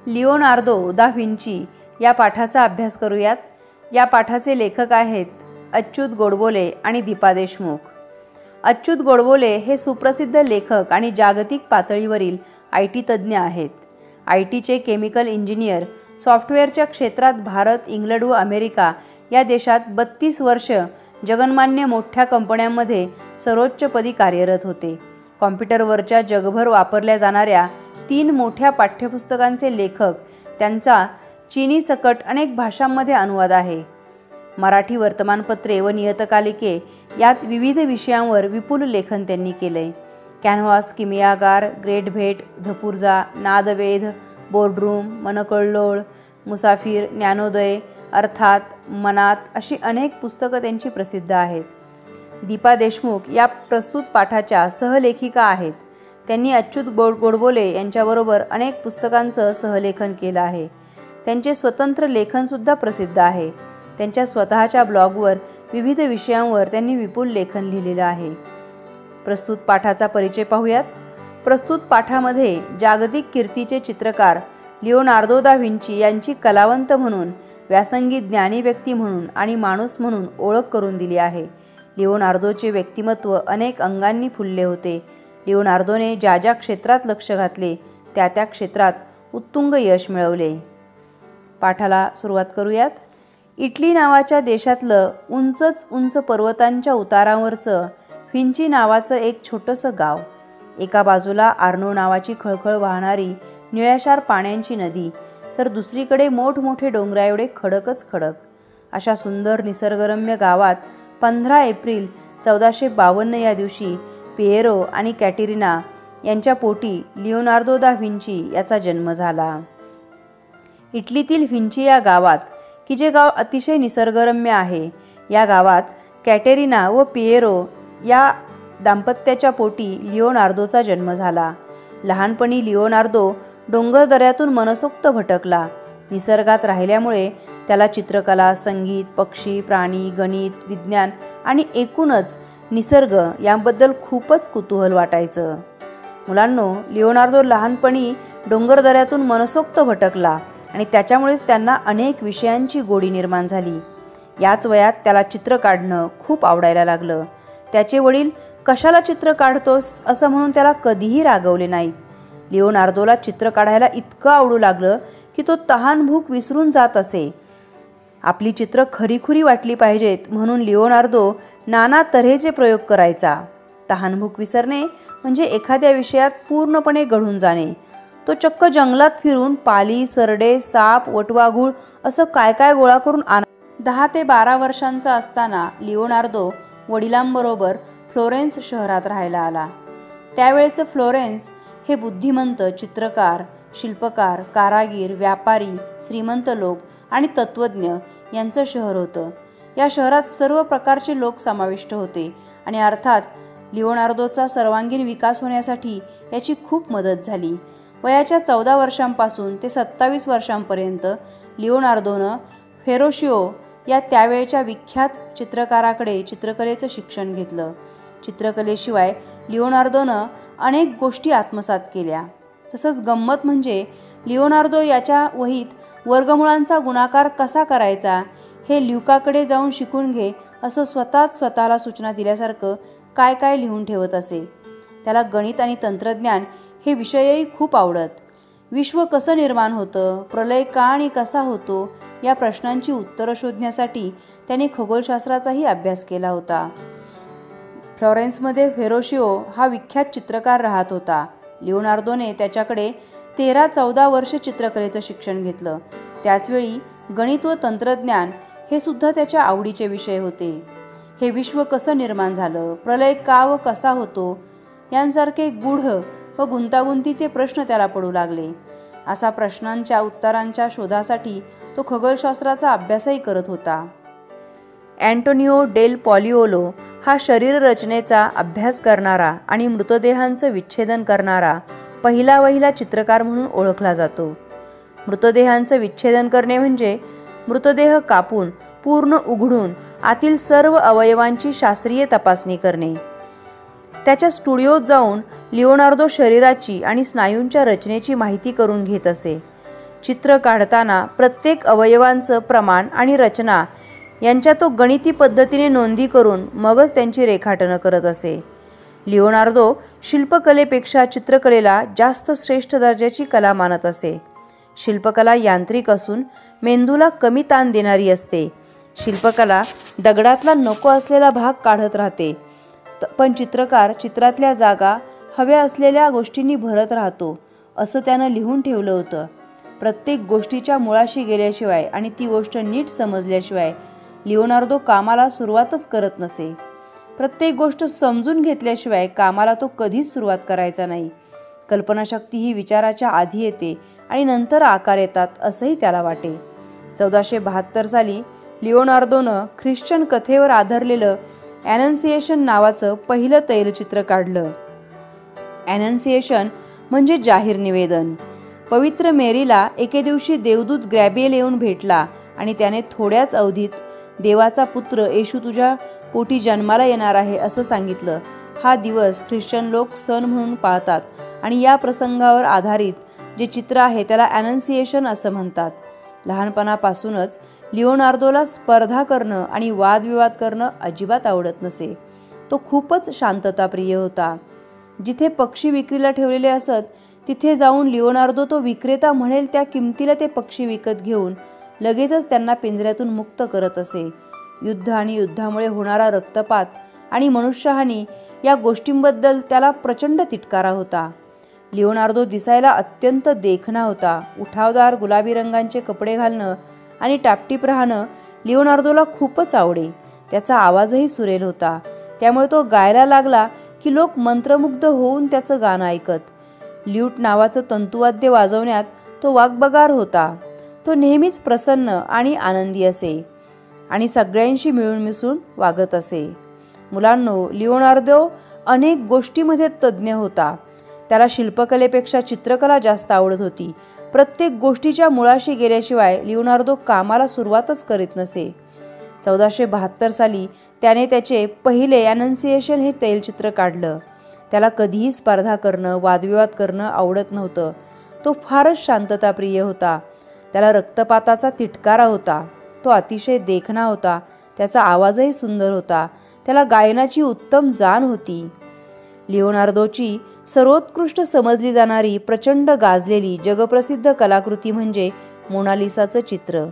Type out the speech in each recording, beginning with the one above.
Leonardo दा व्हिंची या पाठाचा अभ्यास करूयात। या पाठाचे लेखक आहेत अच्युत गोडबोले आणि दीपा देशमुख। अच्युत गोडबोले हे सुप्रसिद्ध लेखक आणि जागतिक पातळीवरील IT तज्ज्ञ आहेत। ITचे केमिकल इंजिनियर, सॉफ्टवेअरच्या क्षेत्रात भारत, इंग्लंड व अमेरिका या देशात 32 वर्ष जगन्मान्य मोठ्या कंपन्यांमध्ये सर्वोच्चपदी कार्यरत होते। कॉम्प्युटरवरच्या जगभर वापरल्या जाणाऱ्या 3 मोठ्या पाठ्यपुस्तकांचे लेखक। त्यांचा चीनी सकट अनेक भाषांमध्ये अनुवाद आहे। मराठी वर्तमानपत्रे व नियतकालिके यात विविध विषयांवर विपुल लेखन त्यांनी केले। कॅनव्हास, किमियागार, ग्रेट भेट, झपूर्झा, नादवेध, बोर्डरूम, मनकल्लोळ, मुसाफिर, ज्ञानोदय, अर्थात, मनात अशी अनेक पुस्तकं त्यांची प्रसिद्ध आहेत। दीपा देशमुख या प्रस्तुत पाठाच्या सहलेखिका आहेत। त्यांनी अच्युत गोडबोले यांच्याबरोबर अनेक पुस्तकांचं सहलेखन केलं आहे। त्यांचे स्वतंत्र लेखनसुद्धा प्रसिद्ध आहे। त्यांच्या स्वतःच्या ब्लॉगवर विविध विषयांवर त्यांनी विपुल लेखन लिहिलेलं आहे। प्रस्तुत पाठाचा परिचय पाहूयात। प्रस्तुत पाठामध्ये जागतिक कीर्तीचे चित्रकार लिओनार्दो दा व्हिंची यांची कलावंत म्हणून, व्यासंगी ज्ञानी व्यक्ती म्हणून आणि माणूस म्हणून ओळख करून दिली आहे। लिओनार्दोचे व्यक्तिमत्व अनेक अंगांनी फुलले होते। लिओनार्दोने ज्या ज्या क्षेत्रात लक्ष घातले त्या त्या क्षेत्रात उत्तुंग यश मिळवले। पाठाला सुरुवात करूयात। इटली नावाच्या देशातलं उंचच उंच पर्वतांच्या उतारावरचं व्हिंची नावाचं एक छोटंसं गाव। एका बाजूला आर्नो नावाची खळखळ वाहणारी निळ्याशार पाण्याची नदी, तर दुसरीकडे मोठमोठे डोंगराएवढे खडकच खडक। अशा सुंदर निसर्गरम्य गावात 15 एप्रिल 1452 या दिवशी पिएरो आणि कॅटेरिना यांच्या पोटी लिओनार्दो दा व्हिंची याचा जन्म झाला। इटलीतील व्हिंची या गावात, की जे गाव अतिशय निसर्गरम्य आहे, या गावात कॅटेरिना व पिएरो या दाम्पत्याच्या पोटी लिओनार्दोचा जन्म झाला। लहानपणी लिओनार्दो डोंगरदऱ्यातून मनसोक्त भटकला। निसर्गात राहिल्यामुळे त्याला चित्रकला, संगीत, पक्षी, प्राणी, गणित, विज्ञान आणि एकूणच निसर्ग याबद्दल खूपच कुतूहल वाटायचं। मुलांनो, लिओनार्दो लहानपणी डोंगरदऱ्यातून मनसोक्त भटकला आणि त्याच्यामुळेच त्यांना अनेक विषयांची गोडी निर्माण झाली। याच वयात त्याला चित्र काढणं खूप आवडायला लागलं। त्याचे वडील कशाला चित्र काढतोस असं म्हणून त्याला कधीही रागवले नाहीत। लिओनार्दोला चित्र काढायला इतकं आवडू लागलं की तो तहानभूक विसरून जात असे। आपली चित्र खरीखुरी वाटली पाहिजेत म्हणून लिओनार्दो नाना तऱ्हेचे प्रयोग करायचा। तहानभूक विसरणे म्हणजे एखाद्या विषयात पूर्णपणे गढून जाणे। तो चक्क जंगलात फिरून पाली, सरडे, साप, वटवाघूळ असं काय काय गोळा करून 10 ते 12 वर्षांचा असताना लिओनार्दो वडिलांबरोबर फ्लोरेन्स शहरात राहायला आला। त्यावेळेचं फ्लोरेन्स हे बुद्धिमंत, चित्रकार, शिल्पकार, कारागीर, व्यापारी, श्रीमंत लोक आणि तत्त्वज्ञ यांचं शहर होतं। या शहरात सर्व प्रकारचे लोक समाविष्ट होते आणि अर्थात लिओनार्दोचा सर्वांगीण विकास होण्यासाठी याची खूप मदत झाली। वयाच्या 14 वर्षांपासून ते 27 वर्षांपर्यंत लिओनार्दोनं फेरोशिओ या त्यावेळच्या विख्यात चित्रकाराकडे चित्रकलेचं शिक्षण घेतलं। चित्रकलेशिवाय लिओनार्दोनं अनेक गोष्टी आत्मसात केल्या। तसंच गंमत म्हणजे लिओनार्दो याच्या वहीत वर्गमुळांचा गुणाकार कसा करायचा हे ल्युकाकडे जाऊन शिकून घे असं स्वतःला सूचना दिल्यासारखं काय काय लिहून ठेवत असे। त्याला गणित आणि तंत्रज्ञान हे विषयही खूप आवडत। विश्व कसं निर्माण होतं, प्रलय का आणि कसा होतो या प्रश्नांची उत्तरं शोधण्यासाठी त्याने खगोलशास्त्राचाही अभ्यास केला होता। फ्लॉरेन्समध्ये फेरोशिओ हा विख्यात चित्रकार राहत होता। लिओनार्दोने त्याच्याकडे 13-14 वर्ष चित्रकलेचं शिक्षण घेतलं। त्याचवेळी गणित व तंत्रज्ञान हे सुद्धा त्याच्या आवडीचे विषय होते। हे विश्व कसं निर्माण झालं, प्रलय का व कसा होतो यांसारखे गूढ व गुंतागुंतीचे प्रश्न त्याला पडू लागले। असा प्रश्नांच्या उत्तरांच्या शोधासाठी तो खगोलशास्त्राचा अभ्यासही करत होता। अँटोनिओ डेल पॉलिओलो हा शरीर रचनेचा अभ्यास करणारा आणि मृतदेहांचं विच्छेदन करणारा पहिला चित्रकार म्हणून ओळखला जातो। मृतदेहांचं विच्छेदन करणे म्हणजे मृतदेह कापून पूर्ण उघडून आतील सर्व अवयवांची शास्त्रीय तपासणी करणे। त्याच्या स्टुडिओत जाऊन लिओनार्दो शरीराची आणि स्नायूंच्या रचनेची माहिती करून घेत असे। चित्र काढताना प्रत्येक अवयवांचं प्रमाण आणि रचना यांच्या तो गणिती पद्धतीने नोंदी करून मगच त्यांची रेखाटनं करत असे. लिओनार्दो शिल्पकलेपेक्षा चित्रकलेला जास्त श्रेष्ठ दर्जाची कला मानत असे. शिल्पकला यांत्रिक असून मेंदूला कमी ताण देणारी असते. शिल्पकला दगडातला नको असलेला भाग काढत राहते, पण चित्रकार चित्रातल्या जागा हव्या असलेल्या गोष्टींनी भरत राहतो, असं त्यानं लिहून ठेवलं होतं. प्रत्येक गोष्टीच्या मुळाशी गेल्याशिवाय आणि ती गोष्ट नीट समजल्याशिवाय लिओनार्दो कामाला सुरुवातच करत नसे. प्रत्येक गोष्ट समजून घेतल्याशिवाय कामाला तो कधीच सुरुवात करायचा नाही. कल्पनाशक्ती ही विचाराच्या आधी येते आणि नंतर आकार येतात असंही त्याला वाटे. 1472 साली लिओनार्दोनं ख्रिश्चन कथेवर आधारलेलं ॲनन्सिएशन नावाचं पहिलं तैलचित्र काढलं. ॲनन्सिएशन म्हणजे जाहीर निवेदन. पवित्र मेरीला एके दिवशी देवदूत गॅब्रिएल येऊन भेटला आणि त्याने थोड्याच अवधीत देवाचा पुत्र येशू तुझ्या पोटी जन्माला येणार आहे असं सांगितलं. हा दिवस ख्रिश्चन लोक सण म्हणून पाळतात आणि या प्रसंगावर आधारित जे चित्र आहे त्याला ॲनन्सिएशन असं म्हणतात. लहानपणापासूनच लिओनार्दोला स्पर्धा करणं आणि वादविवाद करणं अजिबात आवडत नसे. तो खूपच शांतताप्रिय होता. जिथे पक्षी विक्रीला ठेवलेले असत तिथे जाऊन लिओनार्दो तो विक्रेता म्हणेल त्या किमतीला ते पक्षी विकत घेऊन लगेचच त्यांना पिंजऱ्यातून मुक्त करत असे. युद्ध आणि युद्धामुळे होणारा रक्तपात आणि मनुष्यहानी या गोष्टींबद्दल त्याला प्रचंड तिटकारा होता. लिओनार्दो दिसायला अत्यंत देखणा होता. उठावदार गुलाबी रंगांचे कपडे घालणं आणि टापटीप राहणं लिओनार्दोला खूपच आवडे. त्याचा आवाजही सुरेल होता, त्यामुळे तो गायला लागला की लोक मंत्रमुग्ध होऊन त्याचं गाणं ऐकत. ल्यूट नावाचं तंतुवाद्य वाजवण्यात तो वाकबगार होता. तो नेहमीच प्रसन्न आणि आनंदी असे आणि सगळ्यांशी मिळून मिसळून वागत असे. मुलांनो, लिओनार्दो अनेक गोष्टींमध्ये तज्ज्ञ होता. त्याला शिल्पकलेपेक्षा चित्रकला जास्त आवडत होती. प्रत्येक गोष्टीच्या मुळाशी गेल्याशिवाय लिओनार्दो कामाला सुरुवातच करीत नसे. 1472 साली त्याने त्याचे पहिले ॲनन्सिएशन हे तैलचित्र काढलं. त्याला कधीही स्पर्धा करणं, वादविवाद करणं आवडत नव्हतं. तो फारच शांतताप्रिय होता. त्याला रक्तपाताचा तिटकारा होता. तो अतिशय देखणा होता. त्याचा आवाजही सुंदर होता. त्याला गायनाची उत्तम जाण होती. लिओनार्दोची सर्वोत्कृष्ट समजली जाणारी प्रचंड गाजलेली जगप्रसिद्ध कलाकृती म्हणजे मोनालिसाचं चित्र.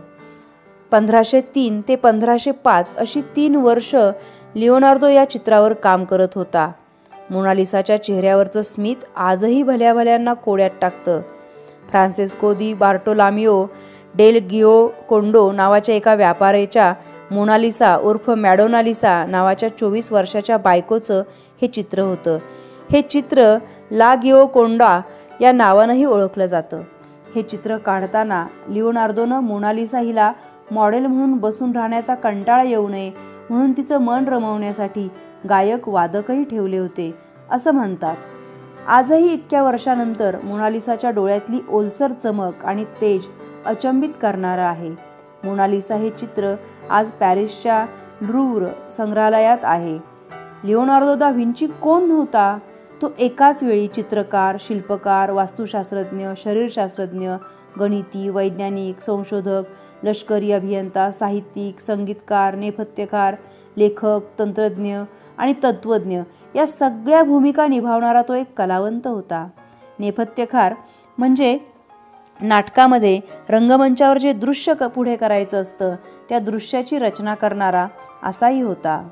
1503 ते 1505 अशी 3 वर्ष लिओनार्दो या चित्रावर काम करत होता. मोनालिसाच्या चेहऱ्यावरचं स्मित आजही भल्या भल्यांना कोड्यात टाकतं. फ्रान्सिस्को दी बार्टोलोमिओ डेल गियोकोंडो नावाच्या एका व्यापाऱ्याच्या मोनालिसा उर्फ मॅडोनालिसा नावाच्या 24 वर्षाच्या बायकोचं हे चित्र होतं. हे चित्र ला गियोकोंडा या नावानंही ओळखलं जातं. हे चित्र काढताना लिओनार्दोनं मोनालिसा हिला मॉडेल म्हणून बसून राहण्याचा कंटाळा येऊ नये म्हणून तिचं मन रमवण्यासाठी गायक वादकही ठेवले होते असं म्हणतात. आजही इतक्या वर्षानंतर मोनालिसाच्या डोळ्यातली ओलसर चमक आणि तेज अचंबित करणारं आहे. मोनालिसा हे चित्र आज पॅरिसच्या लूव्र संग्रहालयात आहे. लिओनार्दो दा व्हिंची कोण नव्हता? तो एकाच वेळी चित्रकार, शिल्पकार, वास्तुशास्त्रज्ञ, शरीरशास्त्रज्ञ, गणिती, वैज्ञानिक, संशोधक, लष्करी अभियंता, साहित्यिक, संगीतकार, नेपथ्यकार, लेखक, तंत्रज्ञ आणि तत्त्वज्ञ या सगळ्या भूमिका निभावणारा तो एक कलावंत होता. नेपथ्यकार म्हणजे नाटकामध्ये रंगमंचावर जे दृश्य पुढे करायचं असतं त्या दृश्याची रचना करणारा असाही होता.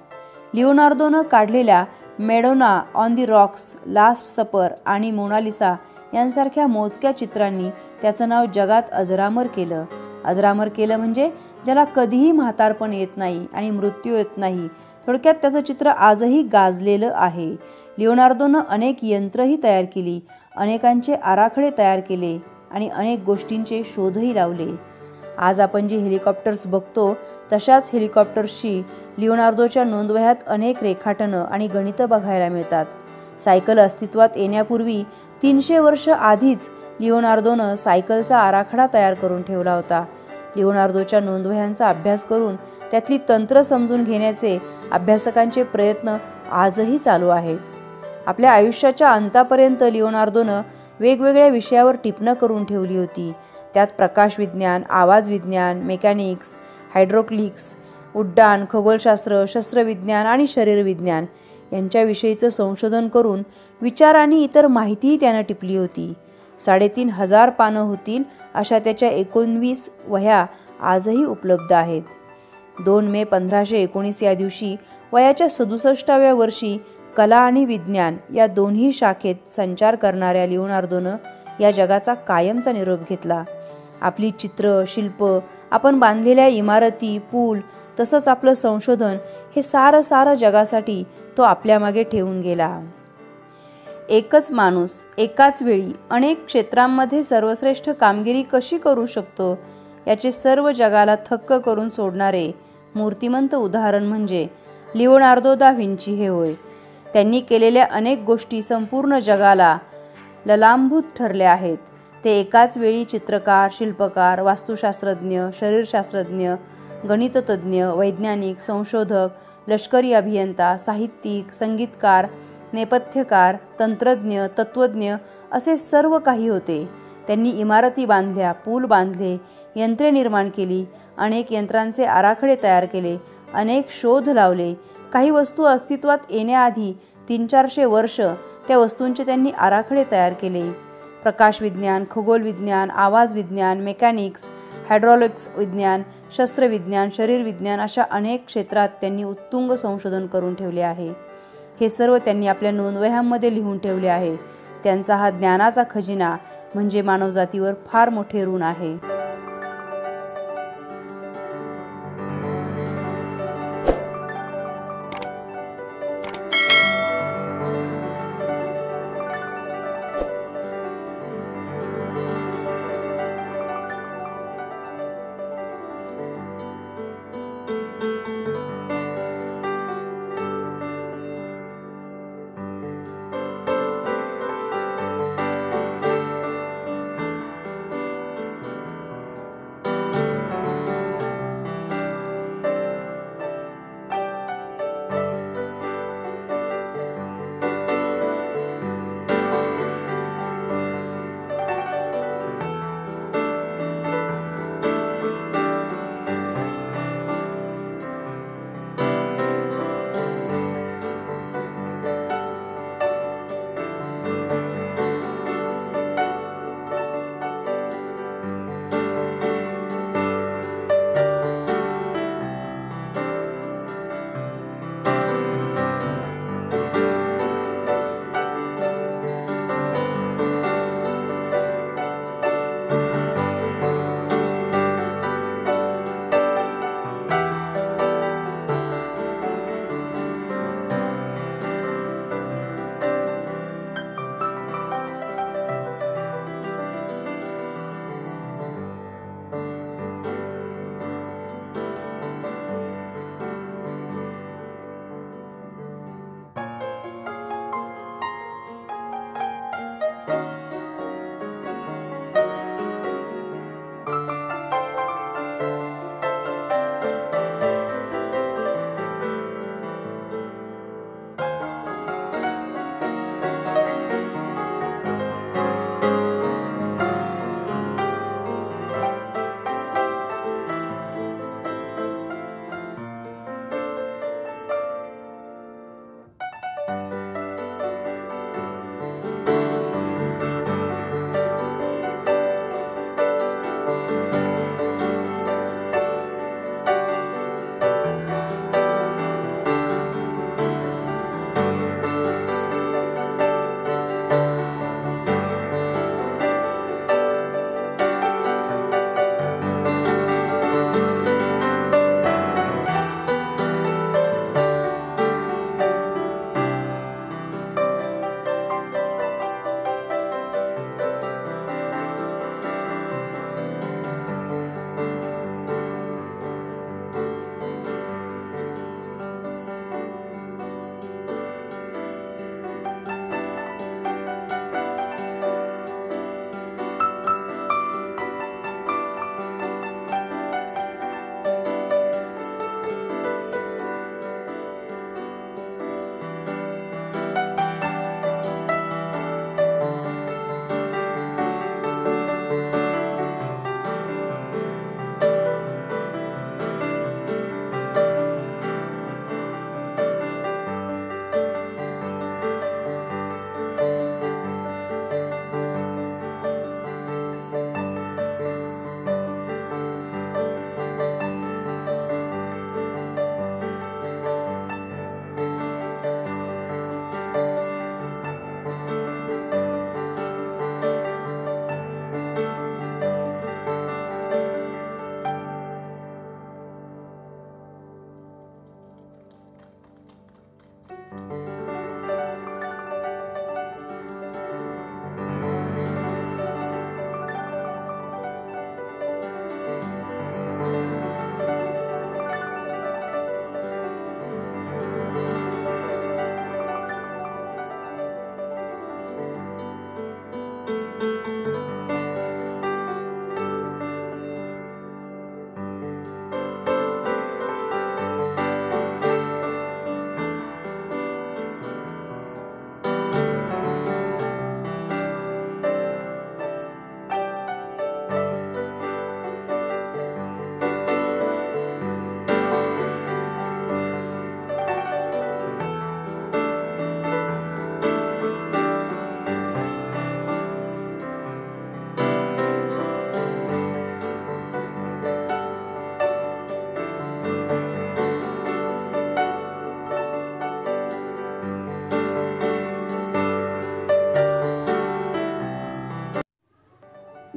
लिओनार्दोनं काढलेल्या Madonna on the Roxx, last सपर आणि मोनालिसा यांसारख्या मोजक्या चित्रांनी त्याचं नाव जगात अजरामर केलं. अजरामर केलं म्हणजे ज्याला कधीही म्हातारपण येत नाही आणि मृत्यू येत नाही. थोडक्यात त्याचं चित्र आजही गाजलेलं आहे. लिओनार्दोनं अनेक यंत्रही तयार केली, अनेकांचे आराखडे तयार केले आणि अनेक गोष्टींचे शोधही लावले. आज आपण जी हेलिकॉप्टर्स बघतो तशाच हेलिकॉप्टर्सची लिओनार्दोच्या नोंदवह्यात अनेक रेखाटनं आणि गणितं बघायला मिळतात. सायकल अस्तित्वात येण्यापूर्वी 300 वर्ष आधीच लिओनार्दोनं सायकलचा आराखडा तयार करून ठेवला होता. लिओनार्दोच्या नोंदवह्यांचा अभ्यास करून त्यातली तंत्र समजून घेण्याचे अभ्यासकांचे प्रयत्न आजही चालू आहेत. आपल्या आयुष्याच्या अंतापर्यंत लिओनार्दोनं वेगवेगळ्या विषयावर टिपणं करून ठेवली होती. त्यात प्रकाश विज्ञान, आवाज विज्ञान, मेकॅनिक्स, हायड्रोक्लिक्स, उड्डाण, खगोलशास्त्र, शस्त्रविज्ञान आणि शरीरविज्ञान यांच्याविषयीचं संशोधन करून विचार आणि इतर माहितीही त्यानं टिपली होती. 3,500 पानं होतील अशा त्याच्या 19 वह्या आजही उपलब्ध आहेत. 2 मे 1519 या दिवशी वयाच्या 67व्या वर्षी कला आणि विज्ञान या दोन्ही शाखेत संचार करणाऱ्या लिओनार्दोनं या जगाचा कायमचा निरोप घेतला. आपली चित्र, शिल्प, आपण बांधलेल्या इमारती, पूल तसंच आपलं संशोधन हे सारं जगासाठी तो आपल्यामागे ठेवून गेला. एकच माणूस एकाच वेळी अनेक क्षेत्रांमध्ये सर्वश्रेष्ठ कामगिरी कशी करू शकतो याचे सर्व जगाला थक्क करून सोडणारे मूर्तिमंत उदाहरण म्हणजे लिओनार्दो दा व्हिंची हे होय. त्यांनी केलेल्या अनेक गोष्टी संपूर्ण जगाला ललांभूत ठरल्या आहेत. ते एकाच वेळी चित्रकार, शिल्पकार, वास्तुशास्त्रज्ञ, शरीरशास्त्रज्ञ, गणिततज्ञ, वैज्ञानिक, संशोधक, लष्करी अभियंता, साहित्यिक, संगीतकार, नेपथ्यकार, तंत्रज्ञ, तत्त्वज्ञ असे सर्व काही होते. त्यांनी इमारती बांधल्या, पूल बांधले, यंत्रे निर्माण केली, अनेक यंत्रांचे आराखडे तयार केले, अनेक शोध लावले. काही वस्तू अस्तित्वात येण्याआधी 300-400 वर्ष त्या वस्तूंचे त्यांनी आराखडे तयार केले. प्रकाश विज्ञान, खगोल विज्ञान, आवाज विज्ञान, मेकॅनिक्स, हायड्रॉलिक्स विज्ञान, शस्त्रविज्ञान, शरीरविज्ञान अशा अनेक क्षेत्रात त्यांनी उत्तुंग संशोधन करून ठेवले आहे. हे सर्व त्यांनी आपल्या नोंदवह्यांमध्ये लिहून ठेवले आहे. त्यांचा हा ज्ञानाचा खजिना म्हणजे मानवजातीवर फार मोठे ऋण आहे.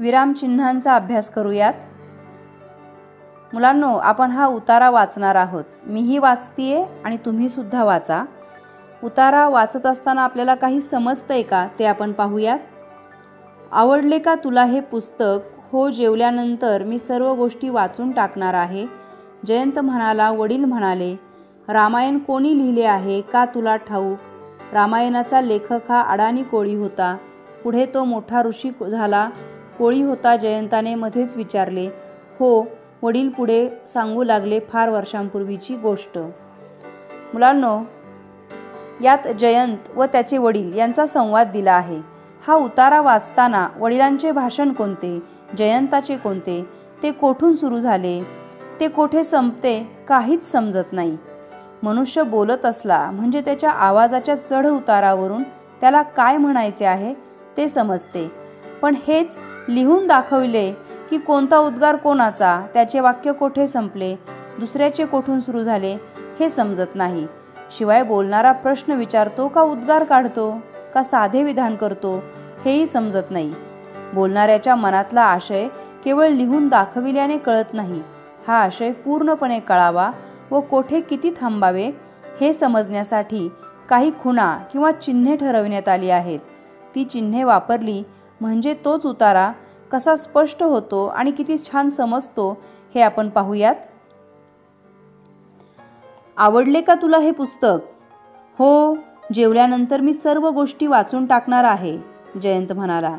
विरामचिन्हांचा अभ्यास करूयात. मुलांनो, आपण हा उतारा वाचणार आहोत. मीही वाचतीये आणि तुम्ही सुद्धा वाचा. उतारा वाचत असताना आपल्याला काही समजतंय का ते आपण पाहूयात. आवडले का तुला हे पुस्तक? हो, जेवल्यानंतर मी सर्व गोष्टी वाचून टाकणार आहे. जयंत म्हणाला. वडील म्हणाले, रामायण कोणी लिहिले आहे का तुला ठाऊक? रामायणाचा लेखक हा अडाणी कोळी होता. पुढे तो मोठा ऋषी झाला. कोळी होता? जयंताने मध्येच विचारले. हो, वडील पुढे सांगू लागले. फार वर्षांपूर्वीची गोष्ट. मुलांनो, यात जयंत व त्याचे वडील यांचा संवाद दिला आहे. हा उतारा वाचताना वडिलांचे भाषण कोणते, जयंताचे कोणते, ते कोठून सुरू झाले, ते कोठे संपते, काहीच समजत नाही. मनुष्य बोलत असला म्हणजे त्याच्या आवाजाच्या चढ उतारावरून त्याला काय म्हणायचे आहे ते समजते. पण हेच लिहून दाखविले की कोणता उद्गार कोणाचा, त्याचे वाक्य कोठे संपले, दुसऱ्याचे कोठून सुरू झाले हे समजत नाही. शिवाय बोलणारा प्रश्न विचारतो का उद्गार काढतो का साधे विधान करतो हेही समजत नाही. बोलणाऱ्याच्या मनातला आशय केवळ लिहून दाखविल्याने कळत नाही. हा आशय पूर्णपणे कळावा व कोठे किती थांबावे हे समजण्यासाठी काही खुणा किंवा चिन्हे ठरविण्यात आली आहेत. ती चिन्हे वापरली म्हणजे तोच उतारा कसा स्पष्ट होतो आणि किती छान समजतो हे आपण पाहूयात. आवडले का तुला हे पुस्तक? हो, जेवल्यानंतर मी सर्व गोष्टी वाचून टाकणार आहे. जयंत म्हणाला.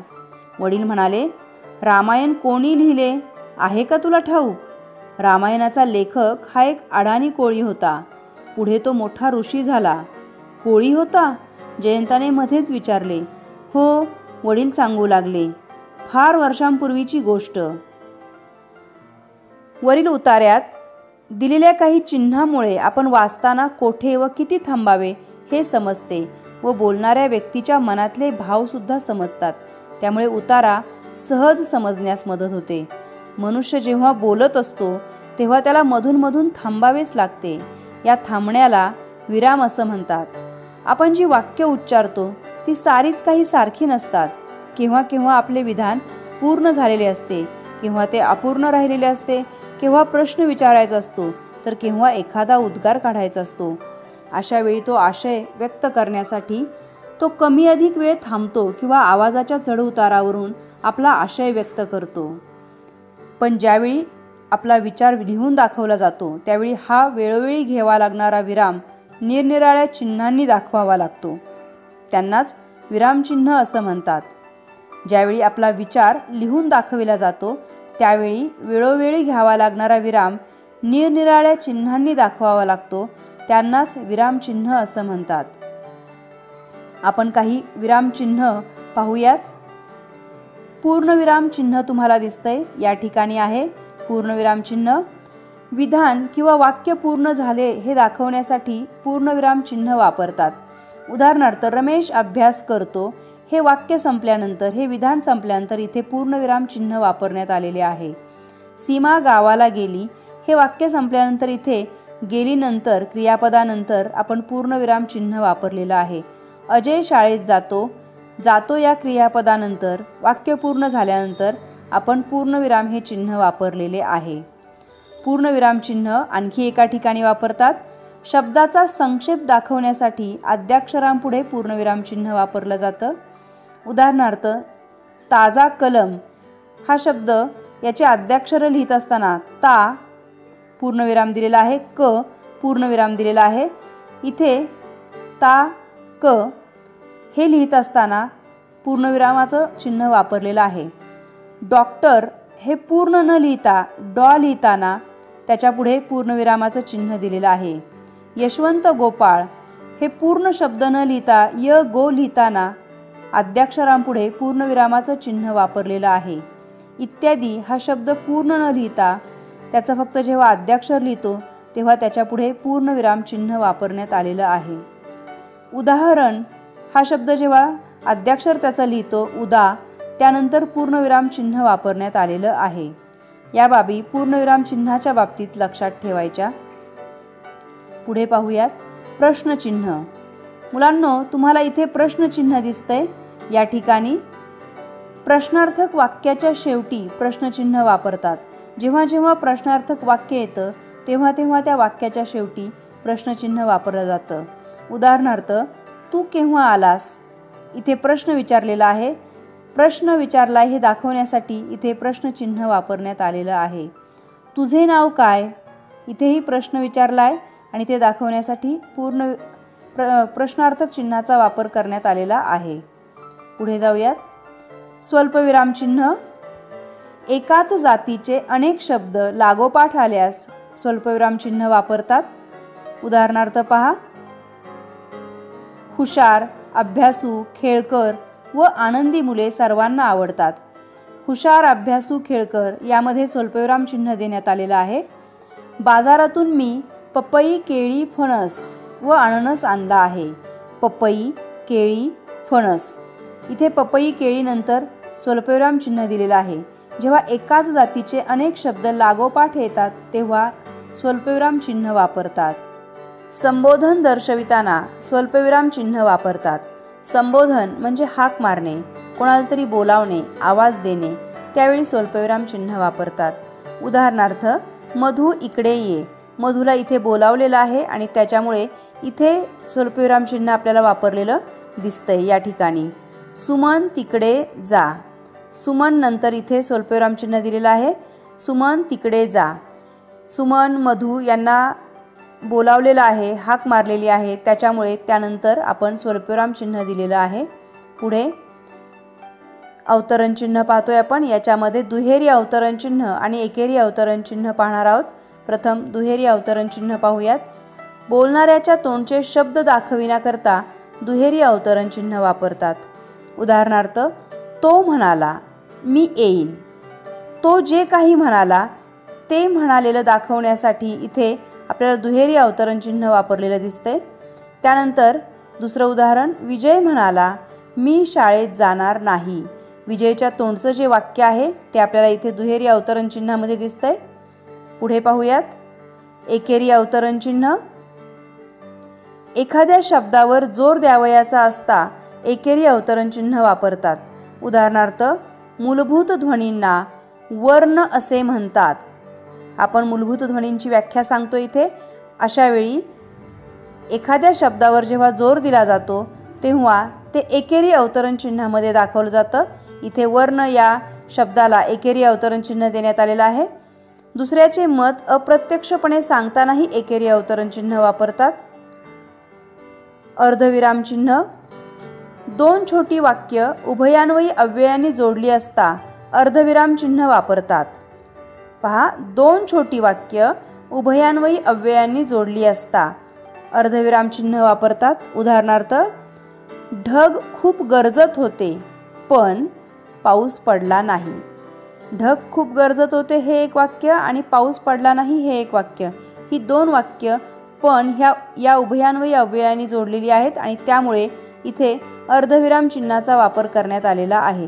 वडील म्हणाले, रामायण कोणी लिहिले आहे का तुला ठाऊक? रामायणाचा लेखक हा एक अडाणी कोळी होता. पुढे तो मोठा ऋषी झाला. कोळी होता? जयंताने मध्येच विचारले. हो, वडील सांगू लागले. फार वर्षांपूर्वीची गोष्ट. वरील उतार्यात दिलेल्या काही चिन्हामुळे आपण वाचताना कोठे व किती थांबावे हे समजते व बोलणाऱ्या व्यक्तीच्या मनातले भाव सुद्धा समजतात. त्यामुळे उतारा सहज समजण्यास मदत होते. मनुष्य जेव्हा बोलत असतो तेव्हा त्याला मधून मधून थांबावेच लागते. या थांबण्याला विराम असं म्हणतात. आपण जी वाक्य उच्चारतो ती सारीच काही सारखी नसतात. केव्हा केव्हा आपले विधान पूर्ण झालेले असते, केव्हा ते अपूर्ण राहिलेले असते, केव्हा प्रश्न विचारायचा असतो तर केव्हा एखादा उद्गार काढायचा असतो. अशा वेळी तो आशय व्यक्त करण्यासाठी तो कमी अधिक वेळ थांबतो किंवा आवाजाच्या चढउतारावरून आपला आशय व्यक्त करतो. पण ज्यावेळी आपला विचार लिहून दाखवला जातो त्यावेळी हा वेळोवेळी घ्यावा लागणारा विराम निरनिराळ्या चिन्हांनी दाखवावा लागतो. त्यांनाच विरामचिन्ह असं म्हणतात. ज्यावेळी आपला विचार लिहून दाखविला जातो त्यावेळी वेळोवेळी घ्यावा लागणारा विराम निरनिराळ्या चिन्हांनी दाखवावा लागतो. त्यांनाच विरामचिन्ह असं म्हणतात. आपण काही विरामचिन्ह पाहूयात. पूर्णविराम चिन्ह तुम्हाला दिसतंय. या ठिकाणी आहे पूर्णविराम चिन्ह. विधान किंवा वाक्य पूर्ण झाले हे दाखवण्यासाठी पूर्णविराम चिन्ह वापरतात. उदाहरणार्थ, रमेश अभ्यास करतो हे वाक्य संपल्यानंतर, हे विधान संपल्यानंतर इथे पूर्णविराम चिन्ह वापरण्यात आलेले आहे. सीमा गावाला गेली हे वाक्य संपल्यानंतर इथे गेली नंतर क्रियापदानंतर आपण पूर्णविराम चिन्ह वापरलेलं आहे. अजय शाळेत जातो या क्रियापदानंतर वाक्य पूर्ण झाल्यानंतर आपण पूर्णविराम हे चिन्ह वापरलेले आहे. पूर्णविराम चिन्ह आणखी एका ठिकाणी वापरतात. शब्दाचा संक्षेप दाखवण्यासाठी आद्याक्षरांपुढे पूर्णविराम चिन्ह वापरलं जातं. उदाहरणार्थ, ताजा कलम हा शब्द याचे आद्याक्षर लिहित असताना ता पूर्णविराम दिलेला आहे, क पूर्णविराम दिलेला आहे. इथे ता क हे लिहित असताना पूर्णविरामाचं चिन्ह वापरलेलं आहे. डॉक्टर हे पूर्ण न लिहिता डॉ लिहिताना त्याच्यापुढे पूर्णविरामाचं चिन्ह दिलेलं आहे. यशवंत गोपाळ हे पूर्ण शब्द न लिहिता य गो लिहिताना आद्याक्षरांपुढे पूर्णविरामाचं चिन्ह वापरलेलं आहे. इत्यादी हा शब्द पूर्ण न लिहिता त्याचं फक्त जेव्हा आद्याक्षर लिहितो तेव्हा त्याच्यापुढे पूर्णविराम चिन्ह वापरण्यात आलेलं आहे. उदाहरण हा शब्द जेव्हा आद्याक्षर त्याचं लिहितो उदा, त्यानंतर पूर्णविराम चिन्ह वापरण्यात आलेलं आहे. या बाबी पूर्णविराम चिन्हाच्या बाबतीत लक्षात ठेवायच्या. पुढे पाहूयात प्रश्नचिन्ह. मुलांनो, तुम्हाला इथे प्रश्नचिन्ह दिसतंय. या ठिकाणी प्रश्नार्थक वाक्याच्या शेवटी प्रश्नचिन्ह वापरतात। जेव्हा जेव्हा प्रश्नार्थक वाक्य येतं तेव्हा तेव्हा त्या वाक्याच्या शेवटी प्रश्नचिन्ह वापरलं जातं। उदाहरणार्थ, तू केव्हा आलास? इथे प्रश्न विचारलेला आहे। प्रश्न विचारला हे दाखवण्यासाठी इथे प्रश्नचिन्ह वापरण्यात आलेलं आहे। तुझे नाव काय? इथेही प्रश्न विचारलाय आणि ते दाखवण्यासाठी पूर्ण प्रश्नार्थक चिन्हाचा वापर करण्यात आलेला आहे। पुढे जाऊयात। स्वल्पविराम चिन्ह। एकाच जातीचे अनेक शब्द लागोपाठ आल्यास स्वल्पविराम चिन्ह वापरतात। उदाहरणार्थ पहा, हुशार, अभ्यासू, खेळकर व आनंदी मुले सर्वांना आवडतात। हुशार, अभ्यासू, खेळकर यामध्ये स्वल्पविराम चिन्ह देण्यात आलेलं आहे। बाजारातून मी पपई, केळी, फणस व अननस आणला आहे। पपई, केळी, फणस इथे पपई, केळी नंतर स्वल्पविराम चिन्ह दिलेलं आहे। जेव्हा एकाच जातीचे अनेक शब्द लागोपाठ येतात तेव्हा स्वल्पविराम चिन्ह वापरतात। संबोधन दर्शविताना स्वल्पविराम चिन्ह वापरतात। संबोधन म्हणजे हाक मारणे, कोणाला तरी बोलावणे, आवाज देणे, त्यावेळी स्वल्पविराम चिन्ह वापरतात। उदाहरणार्थ, मधु इकडे ये। मधुला इथे बोलावलेलं आहे आणि त्याच्यामुळे इथे स्वल्पविराम चिन्ह आपल्याला वापरलेलं दिसतंय या ठिकाणी। सुमन तिकडे जा। सुमन नंतर इथे स्वल्पविराम चिन्ह दिलेलं आहे। सुमन तिकडे जा। सुमन, मधु यांना बोलावलेलं आहे, हाक मारलेली आहे, त्याच्यामुळे त्यानंतर आपण स्वल्पविराम चिन्ह दिलेलं आहे। पुढे अवतरण चिन्ह पाहतोय आपण। याच्यामध्ये दुहेरी अवतरण चिन्ह आणि एकेरी अवतरण चिन्ह पाहणार आहोत। प्रथम दुहेरी अवतरण चिन्ह पाहूयात। बोलणाऱ्याच्या तोंडचे शब्द दाखविण्याकरता दुहेरी अवतरण चिन्ह वापरतात। उदाहरणार्थ, तो म्हणाला, मी येईन। तो जे काही म्हणाला ते म्हणालेलं दाखवण्यासाठी इथे आपल्याला दुहेरी अवतरण चिन्ह वापरलेलं दिसतंय। त्यानंतर दुसरं उदाहरण, विजय म्हणाला, मी शाळेत जाणार नाही। विजयच्या तोंडचं जे वाक्य आहे ते आपल्याला इथे दुहेरी अवतरण चिन्हामध्ये दिसतंय। पुढे पाहूयात एकेरी अवतरण चिन्ह। एखाद्या शब्दावर जोर द्यावयाचा असता एकेरी अवतरण चिन्ह वापरतात। उदाहरणार्थ, मूलभूत ध्वनींना वर्ण असे म्हणतात। आपण मूलभूत ध्वनींची व्याख्या सांगतो इथे। अशा वेळी एखाद्या शब्दावर जेव्हा जोर दिला जातो तेव्हा ते एकेरी अवतरण चिन्हामध्ये दाखवलं जातं। इथे वर्ण या शब्दाला एकेरी अवतरण चिन्ह देण्यात आलेलं आहे। दुसऱ्याचे मत अप्रत्यक्षपणे सांगतानाही एकेरी अवतरण चिन्ह वापरतात। अर्धविराम चिन्ह। दोन छोटी वाक्य उभयान्वयी अव्ययांनी जोडली असता अर्धविराम चिन्ह वापरतात। पहा, दोन छोटी वाक्य उभयान्वयी अव्ययांनी जोडली असता अर्धविराम चिन्ह वापरतात। उदाहरणार्थ, ढग खूप गरजत होते पण पाऊस पडला नाही। ढग खूप गरजत होते हे एक वाक्य आणि पाऊस पडला नाही हे एक वाक्य। ही दोन वाक्य पण या उभयान्वयी अव्ययांनी जोडलेली आहेत आणि त्यामुळे इथे अर्धविराम चिन्हाचा वापर करण्यात आलेला आहे।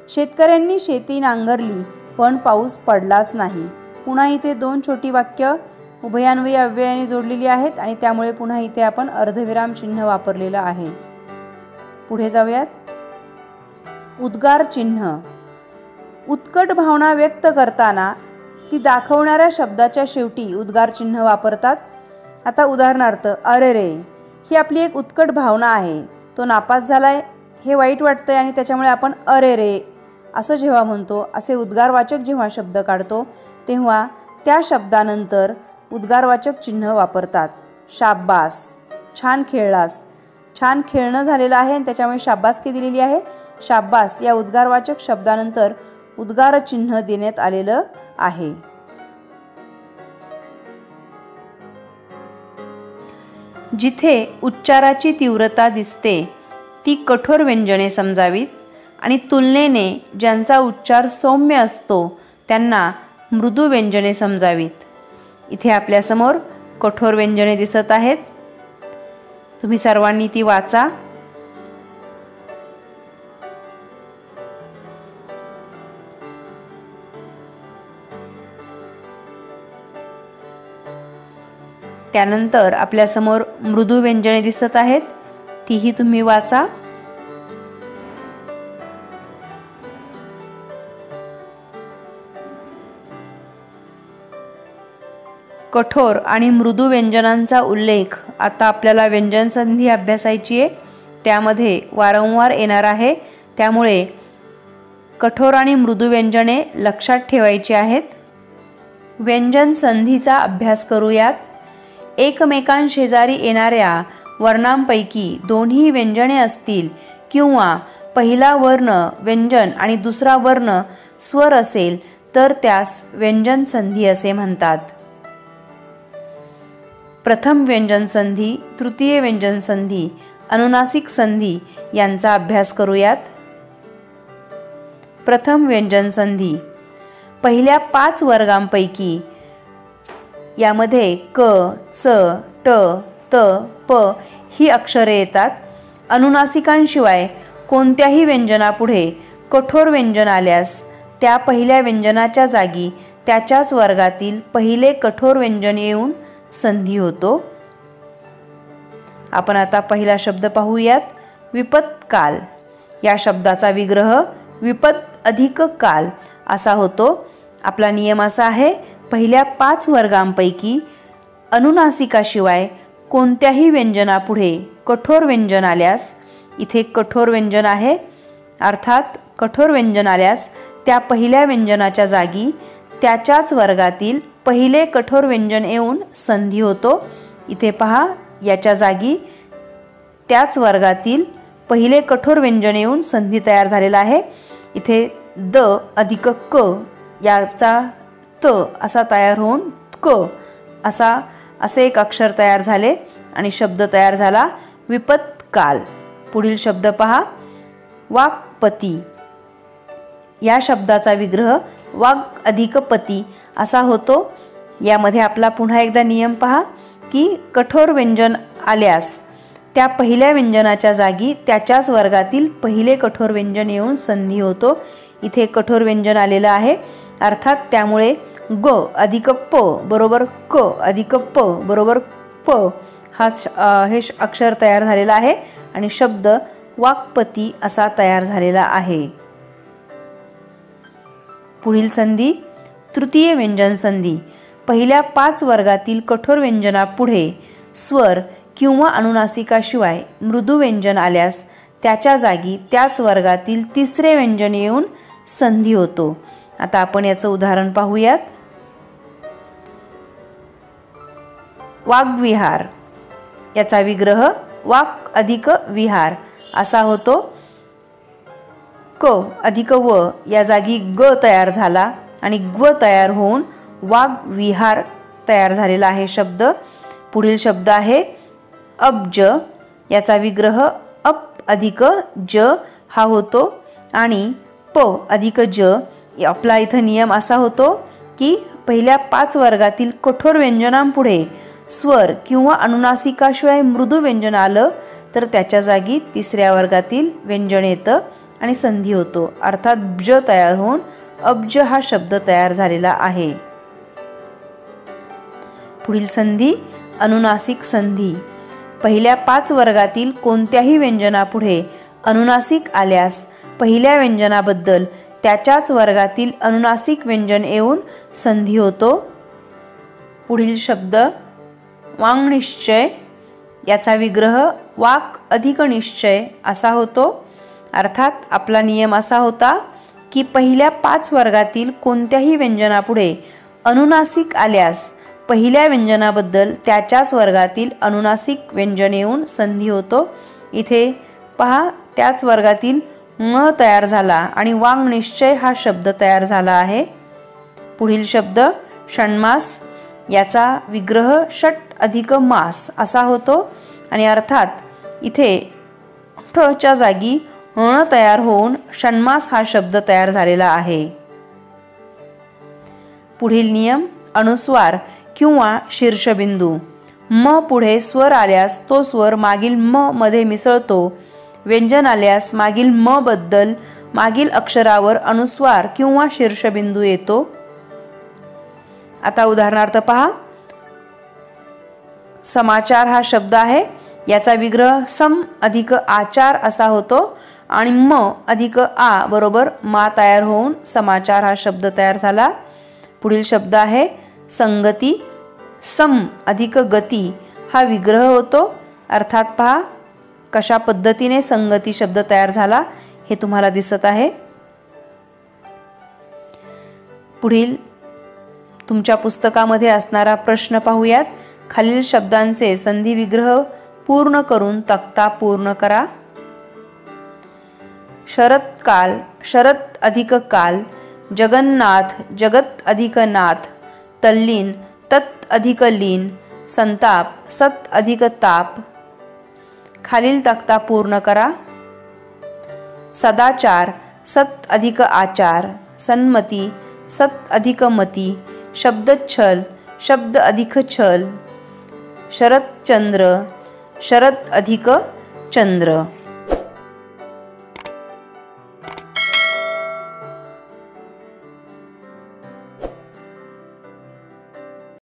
शेतकऱ्यांनी शेती नांगरली पण पाऊस पडलाच नाही। पुन्हा इथे दोन छोटी वाक्य उभयान्वयी अव्ययांनी जोडलेली आहेत आणि त्यामुळे पुन्हा इथे आपण अर्धविराम चिन्ह वापरलेलं आहे। पुढे जाऊयात। उद्गार चिन्ह। उत्कट भावना व्यक्त करताना ती दाखवणाऱ्या शब्दाच्या शेवटी उद्गार चिन्ह वापरतात। आता उदाहरणार्थ, अरे रे, ही आपली एक उत्कट भावना आहे। तो नापास झालाय हे वाईट वाटतंय आणि त्याच्यामुळे आपण अरे रे असं जेव्हा म्हणतो, असे उद्गारवाचक जेव्हा शब्द काढतो तेव्हा त्या शब्दानंतर उद्गारवाचक चिन्ह वापरतात। शाब्बास, छान खेळलास। छान खेळणं झालेलं आहे आणि त्याच्यामुळे शाब्बासकी दिलेली आहे। शाब्बास या उद्गारवाचक शब्दानंतर उद्गार चिन्ह देण्यात आलेलं आहे। जिथे उच्चाराची तीव्रता दिसते ती कठोर व्यंजने समजावीत आणि तुलनेने ज्यांचा उच्चार सौम्य असतो त्यांना मृदू व्यंजने समजावीत। इथे आपल्यासमोर कठोर व्यंजने दिसत आहेत। तुम्ही सर्वांनी ती वाचा। त्यानंतर आपल्यासमोर मृदू व्यंजने दिसत आहेत, तीही तुम्ही वाचा। कठोर आणि मृदू व्यंजनांचा उल्लेख आता आपल्याला व्यंजन संधी अभ्यासायची आहे, त्यामध्ये वारंवार येणार आहे, त्यामुळे कठोर आणि मृदू व्यंजने लक्षात ठेवायची आहेत. व्यंजन संधीचा अभ्यास करूयात. एकमेकांशेजारी येणाऱ्या वर्णांपैकी दोन्ही व्यंजने असतील किंवा पहिला वर्ण व्यंजन आणि दुसरा वर्ण स्वर असेल तर त्यास व्यंजन संधी असे म्हणतात. प्रथम व्यंजन संधी, तृतीय व्यंजन संधी, अनुनासिक संधी यांचा अभ्यास करूयात. प्रथम व्यंजन संधी. पहिल्या 5 वर्गांपैकी यामध्ये क, च, ट, त, प ही अक्षरे येतात. अनुनासिकांशिवाय कोणत्याही व्यंजनापुढे कठोर व्यंजन आल्यास त्या पहिल्या व्यंजनाच्या जागी त्याच्याच वर्गातील पहिले कठोर व्यंजन येऊन संधी होतो. आपण आता पहिला शब्द पाहूयात. विपत्काल. या शब्दाचा विग्रह विपत अधिक काल असा होतो. आपला नियम असा आहे, पहिल्या 5 वर्गांपैकी अनुनासिकाशिवाय कोणत्याही व्यंजनापुढे कठोर व्यंजन आल्यास, इथे कठोर व्यंजन आहे, अर्थात कठोर व्यंजन आल्यास त्या पहिल्या व्यंजनाच्या जागी त्याच्याच वर्गातील पहिले कठोर व्यंजन येऊन संधी होतो. इथे पहा, याच्या जागी त्याच वर्गातील पहिले कठोर व्यंजन येऊन संधी तयार झालेला आहे. इथे द अधिक क याचा त असा तयार होऊन क असे एक अक्षर तयार झाले आणि शब्द तयार झाला विपत्काल. पुढील शब्द पहा. वाक्पती. या शब्दाचा विग्रह वाग अधिक पती असा होतो. यामध्ये आपला पुन्हा एकदा नियम पहा की कठोर व्यंजन आल्यास त्या पहिल्या व्यंजनाच्या जागी त्याच्याच वर्गातील पहिले कठोर व्यंजन येऊन संधी होतो. इथे कठोर व्यंजन आलेलं आहे, अर्थात त्यामुळे ग अधिक प बरोबर क अधिक प बरोबर प हे अक्षर तयार झालेला आहे आणि शब्द वाक्पती असा तयार झालेला आहे. पुढील संधी. तृतीय व्यंजन संधी. पहिल्या 5 वर्गातील कठोर व्यंजनापुढे स्वर किंवा अनुनासिकाशिवाय मृदू व्यंजन आल्यास त्याच्या जागी त्याच वर्गातील तिसरे व्यंजन येऊन संधी होतो. आता आपण याचं उदाहरण पाहूयात. वाग्विहार. याचा विग्रह वाक अधिक विहार असा होतो. क अधिक व या जागी ग तयार झाला आणि ग्व तयार होऊन वाग्विहार तयार झालेला आहे शब्द. पुढील शब्द आहे अब्ज. याचा विग्रह अप अधिक ज हा होतो आणि प अधिक ज. आपला इथं नियम असा होतो की पहिल्या 5 वर्गातील कठोर व्यंजनांपुढे स्वर किंवा अनुनासिकाशिवाय मृदू व्यंजन आलं तर त्याच्या जागी तिसऱ्या वर्गातील व्यंजन येतं आणि संधी होतो, अर्थात ज तयार होऊन अब्ज हा शब्द तयार झालेला आहे. पुढील संधी. अनुनासिक संधी. पहिल्या 5 वर्गातील कोणत्याही व्यंजनापुढे अनुनासिक आल्यास पहिल्या व्यंजनाबद्दल त्याच्याच वर्गातील अनुनासिक व्यंजन येऊन संधी होतो. पुढील शब्द वाङ्निश्चय. याचा विग्रह वाक अधिक निश्चय असा होतो. अर्थात आपला नियम असा होता की पहिल्या 5 वर्गातील कोणत्याही व्यंजनापुढे अनुनासिक आल्यास पहिल्या व्यंजनाबद्दल त्याच्याच वर्गातील अनुनासिक व्यंजन येऊन संधी होतो. इथे पहा, त्याच वर्गातील म तयार झाला आणि वाङ्निश्चय हा शब्द तयार झाला आहे. पुढील शब्द षण्मास. याचा विग्रह षट अधिक मास असा होतो आणि अर्थात इथे ठ च्या जागी ण तयार होऊन षण्मास हा शब्द तयार झालेला आहे. पुढील नियम. अनुस्वार किंवा शीर्षबिंदू. म पुढे स्वर आल्यास तो स्वर मागील म मध्ये मिसळतो. व्यंजन आल्यास मागील म बद्दल मागील अक्षरावर अनुस्वार किंवा शीर्षबिंदू येतो. आता उदाहरणार्थ पहा. समाचार हा शब्द आहे. याचा विग्रह सम अधिक आचार असा होतो आणि म अधिक आ बरोबर मा तयार होऊन समाचार हा शब्द तयार झाला. पुढील शब्द आहे संगती. सम अधिक गती हा विग्रह होतो. अर्थात पहा कशा पद्धतीने संगती शब्द तयार झाला हे तुम्हाला दिसत आहे. पुढील तुमच्या पुस्तकामध्ये असणारा प्रश्न पाहूयात. खालील शब्दांचे संधी विग्रह पूर्ण करून तक्ता पूर्ण करा. शरत्काल, शरत अधिक काल. जगन्नाथ, जगत अधिक नाथ. तल्लीन, तत् अधिक लीन. संताप, सत अधिक ताप. खालील तक्ता पूर्ण करा. सदाचार, सत अधिक आचार. सन्मती, सत अधिक मती. शब्दच्छल, शब्द अधिक छल. शरतचंद्र, शरत अधिक चंद्र.